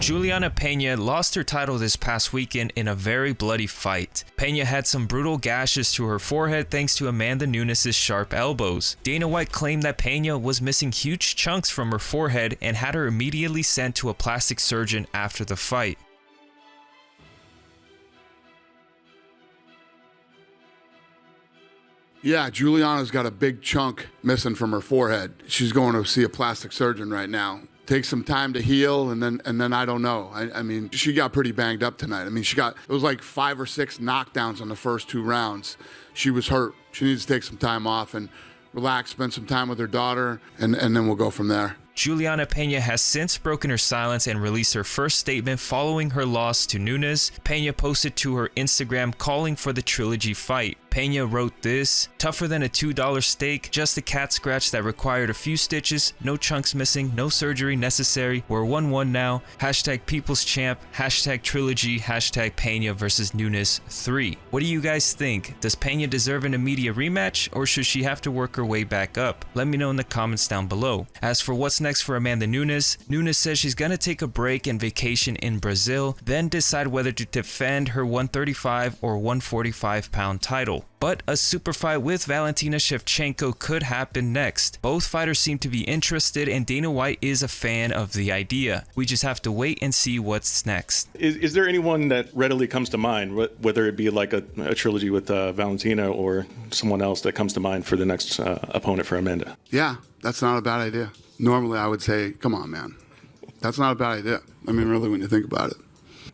Julianna Pena lost her title this past weekend in a very bloody fight. Pena had some brutal gashes to her forehead thanks to Amanda Nunes' sharp elbows. Dana White claimed that Pena was missing huge chunks from her forehead and had her immediately sent to a plastic surgeon after the fight. Yeah, Julianna's got a big chunk missing from her forehead. She's going to see a plastic surgeon right now. Takes some time to heal, and then I don't know. I mean, she got pretty banged up tonight. I mean, it was like 5 or 6 knockdowns on the first 2 rounds. She was hurt. She needs to take some time off and relax, spend some time with her daughter, and then we'll go from there. Julianna Pena has since broken her silence and released her first statement following her loss to Nunes. Pena posted to her Instagram calling for the Trilogy fight. Pena wrote this: "Tougher than a $2 steak, just a cat scratch that required a few stitches, no chunks missing, no surgery necessary. We're 1-1 now. Hashtag People's Champ, hashtag Trilogy, hashtag Pena versus Nunes 3. What do you guys think? Does Pena deserve an immediate rematch, or should she have to work her way back up? Let me know in the comments down below. As for what's next for Amanda Nunes, Nunes says she's gonna take a break and vacation in Brazil, then decide whether to defend her 135 or 145 pound title. But a super fight with Valentina Shevchenko could happen next. Both fighters seem to be interested, and Dana White is a fan of the idea. We just have to wait and see what's next." Is there anyone that readily comes to mind, whether it be like a trilogy with Valentina or someone else that comes to mind for the next opponent for Amanda? Yeah, that's not a bad idea. Normally I would say, come on, man. That's not a bad idea. I mean, really, when you think about it.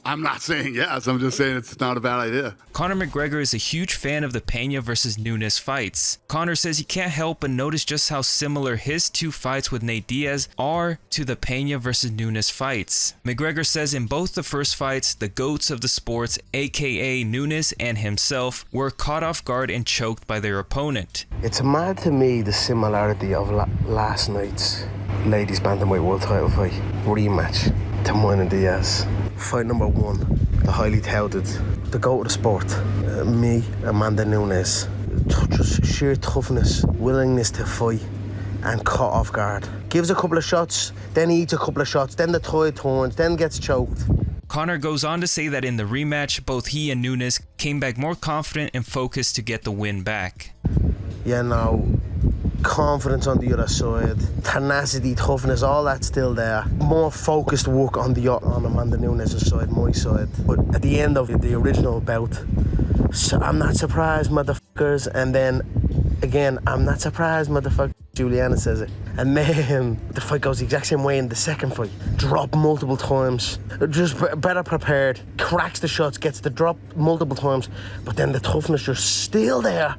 I'm not saying yes, I'm just saying it's not a bad idea. Conor McGregor is a huge fan of the Pena versus Nunes fights. Conor says he can't help but notice just how similar his 2 fights with Nate Diaz are to the Pena versus Nunes fights. McGregor says in both the first fights, the GOATs of the sports, aka Nunes and himself, were caught off guard and choked by their opponent. It's mad to me the similarity of last night's ladies bantamweight world title fight rematch to mine and Diaz. Fight number 1, the highly touted, the GOAT of the sport, me, Amanda Nunes. Just sheer toughness, willingness to fight, and caught off guard. Gives a couple of shots, then eats a couple of shots, then the tide turns, then gets choked. Conor goes on to say that in the rematch, both he and Nunes came back more confident and focused to get the win back. Yeah, no, confidence on the other side, tenacity, toughness, all that's still there. More focused work on Amanda Nunes' side, my side. But at the end of the original bout, so I'm not surprised, motherfuckers. And then again, I'm not surprised, motherfuckers. Julianna says it. And then the fight goes the exact same way in the second fight. Drop multiple times, just better prepared, cracks the shots, gets the drop multiple times, but then the toughness just still there.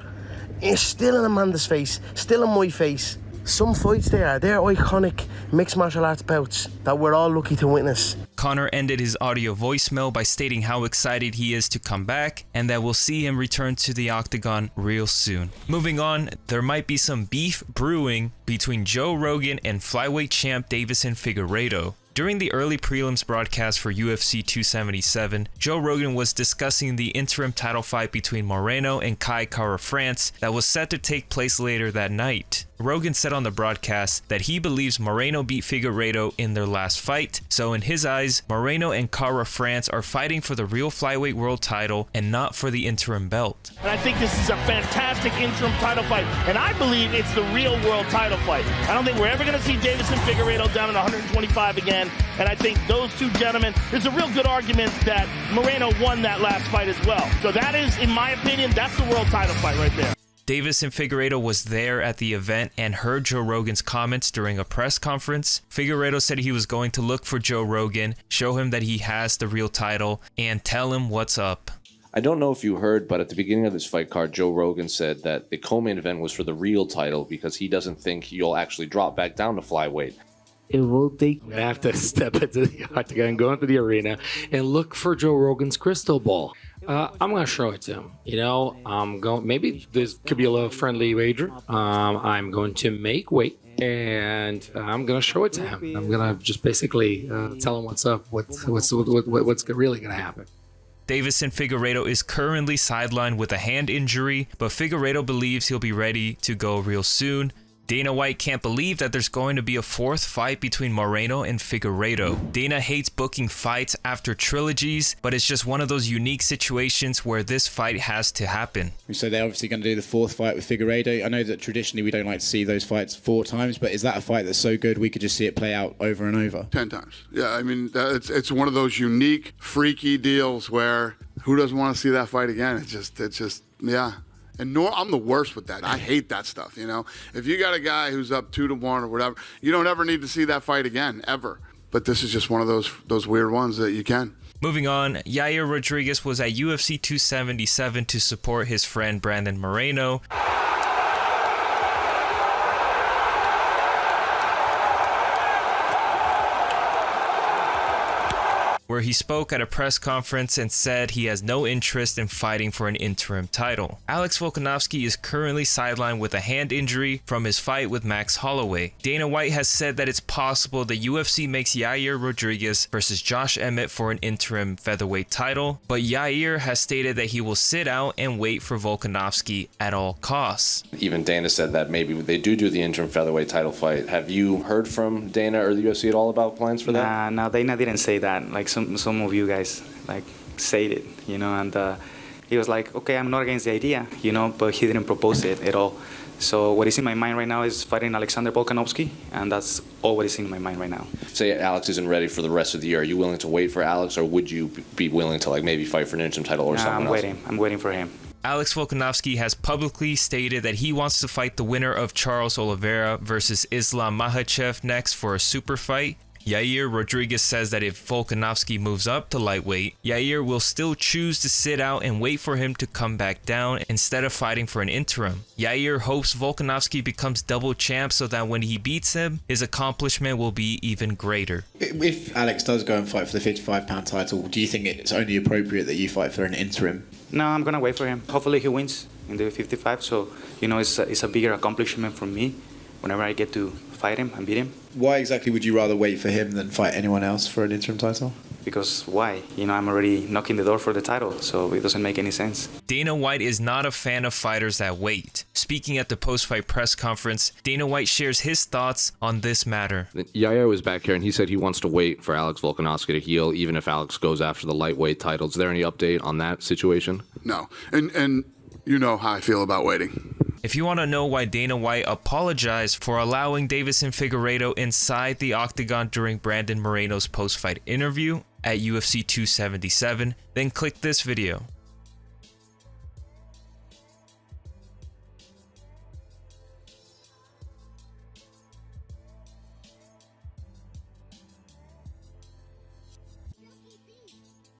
It's still in Amanda's face, still in my face. Some fights they're iconic mixed martial arts bouts that we're all lucky to witness. Conor ended his audio voicemail by stating how excited he is to come back and that we'll see him return to the octagon real soon. Moving on, there might be some beef brewing between Joe Rogan and flyweight champ Deiveson Figueiredo. During the early prelims broadcast for UFC 277, Joe Rogan was discussing the interim title fight between Moreno and Kai Kara-France that was set to take place later that night. Rogan said on the broadcast that he believes Moreno beat Figueiredo in their last fight, so in his eyes, Moreno and Kara-France are fighting for the real flyweight world title and not for the interim belt. And I think this is a fantastic interim title fight, and I believe it's the real world title fight. I don't think we're ever going to see Deiveson Figueiredo down at 125 again, and I think those two gentlemen, there's a real good argument that Moreno won that last fight as well. So that is, in my opinion, that's the world title fight right there. Deiveson Figueiredo was there at the event and heard Joe Rogan's comments during a press conference. Figueiredo said he was going to look for Joe Rogan, show him that he has the real title, and tell him what's up. I don't know if you heard, but at the beginning of this fight card, Joe Rogan said that the co-main event was for the real title because he doesn't think you'll actually drop back down to flyweight. It will take. I have to step into the octagon, go into the arena, and look for Joe Rogan's crystal ball. I'm going to show it to him. You know, I'm going. Maybe this could be a little friendly wager. I'm going to make weight, and I'm going to show it to him. I'm going to just basically tell him what's up, what's really going to happen. Deiveson Figueiredo is currently sidelined with a hand injury, but Figueiredo believes he'll be ready to go real soon. Dana White can't believe that there's going to be a fourth fight between Moreno and Figueiredo. Dana hates booking fights after trilogies, but it's just one of those unique situations where this fight has to happen. So they're obviously going to do the fourth fight with Figueiredo. I know that traditionally we don't like to see those fights 4 times, but is that a fight that's so good we could just see it play out over and over? 10 times. Yeah, I mean, it's one of those unique, freaky deals where who doesn't want to see that fight again? It's just, yeah. And I'm the worst with that. I hate that stuff, you know? If you got a guy who's up 2-1 or whatever, you don't ever need to see that fight again, ever. But this is just one of those weird ones that you can. Moving on, Yair Rodriguez was at UFC 277 to support his friend Brandon Moreno. Where he spoke at a press conference and said he has no interest in fighting for an interim title. Alex Volkanovski is currently sidelined with a hand injury from his fight with Max Holloway. Dana White has said that it's possible the UFC makes Yair Rodriguez versus Josh Emmett for an interim featherweight title, but Yair has stated that he will sit out and wait for Volkanovski at all costs. Even Dana said that maybe they do the interim featherweight title fight. Have you heard from Dana or the UFC at all about plans for that? No, Dana didn't say that. Like some of you guys like said it, you know, and he was like, okay, I'm not against the idea, you know, but he didn't propose it at all. So what is in my mind right now is fighting Alexander Volkanovski, and that's all what is in my mind right now. Say Alex isn't ready for the rest of the year. Are you willing to wait for Alex, or would you be willing to like maybe fight for an interim title or something else? I'm waiting for him. Alex Volkanovski has publicly stated that he wants to fight the winner of Charles Oliveira versus Islam Makhachev next for a super fight. Yair Rodriguez says that if Volkanovski moves up to lightweight, Yair will still choose to sit out and wait for him to come back down instead of fighting for an interim. Yair hopes Volkanovski becomes double champ so that when he beats him, his accomplishment will be even greater. If Alex does go and fight for the 55-pound title, do you think it's only appropriate that you fight for an interim? No, I'm gonna wait for him. Hopefully he wins in the 55, so you know it's a bigger accomplishment for me whenever I get to fight him and beat him. Why exactly would you rather wait for him than fight anyone else for an interim title? Because why? You know, I'm already knocking the door for the title, so it doesn't make any sense. Dana White is not a fan of fighters that wait. Speaking at the post-fight press conference, Dana White shares his thoughts on this matter. Yair was back here and he said he wants to wait for Alex Volkanovski to heal, even if Alex goes after the lightweight title. Is there any update on that situation? No. And you know how I feel about waiting. If you want to know why Dana White apologized for allowing Deiveson Figueiredo inside the octagon during Brandon Moreno's post-fight interview at UFC 277, then click this video.